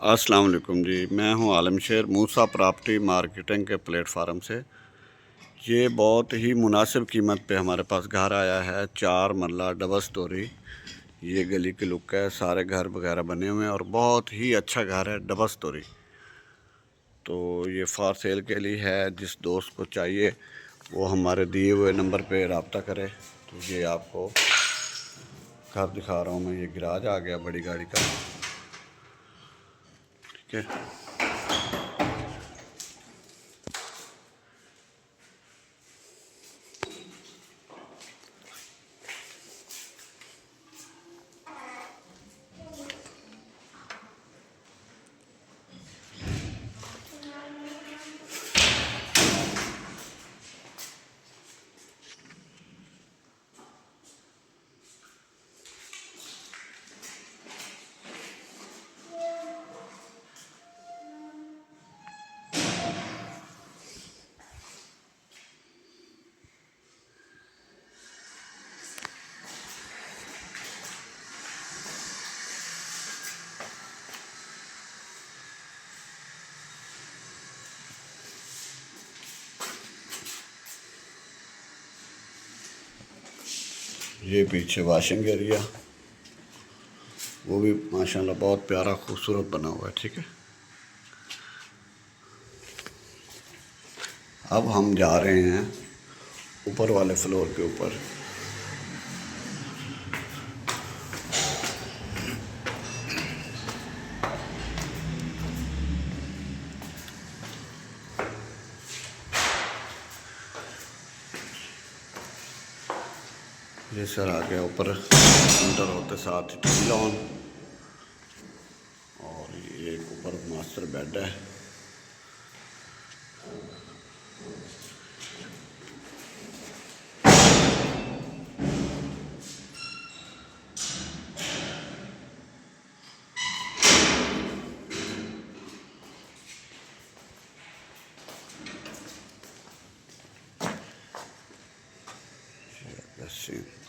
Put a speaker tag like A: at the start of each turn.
A: السلام علیکم جی، میں ہوں عالم شیر موسا پراپرٹی مارکیٹنگ کے پلیٹ فارم سے۔ یہ بہت ہی مناسب قیمت پہ ہمارے پاس گھر آیا ہے، 4 مرلہ ڈبل سٹوری۔ یہ گلی کی لک ہے، سارے گھر وغیرہ بنے ہوئے ہیں اور بہت ہی اچھا گھر ہے، ڈبل سٹوری۔ تو یہ فار سیل کے لیے ہے، جس دوست کو چاہیے وہ ہمارے دیے ہوئے نمبر پہ رابطہ کرے۔ تو یہ آپ کو گھر دکھا رہا ہوں میں، یہ گراج آ گیا بڑی گاڑی کا، ٹھیک ہے۔ یہ پیچھے واشنگ ایریا، وہ بھی ماشاءاللہ بہت پیارا خوبصورت بنا ہوا ہے، ٹھیک ہے۔ اب ہم جا رہے ہیں اوپر والے فلور کے اوپر۔ یہ سر آ گیا اوپر، انٹر ہوتے ساتھ ٹی لان، اور یہ ایک اوپر ماسٹر بیڈ ہے۔ Yes, see.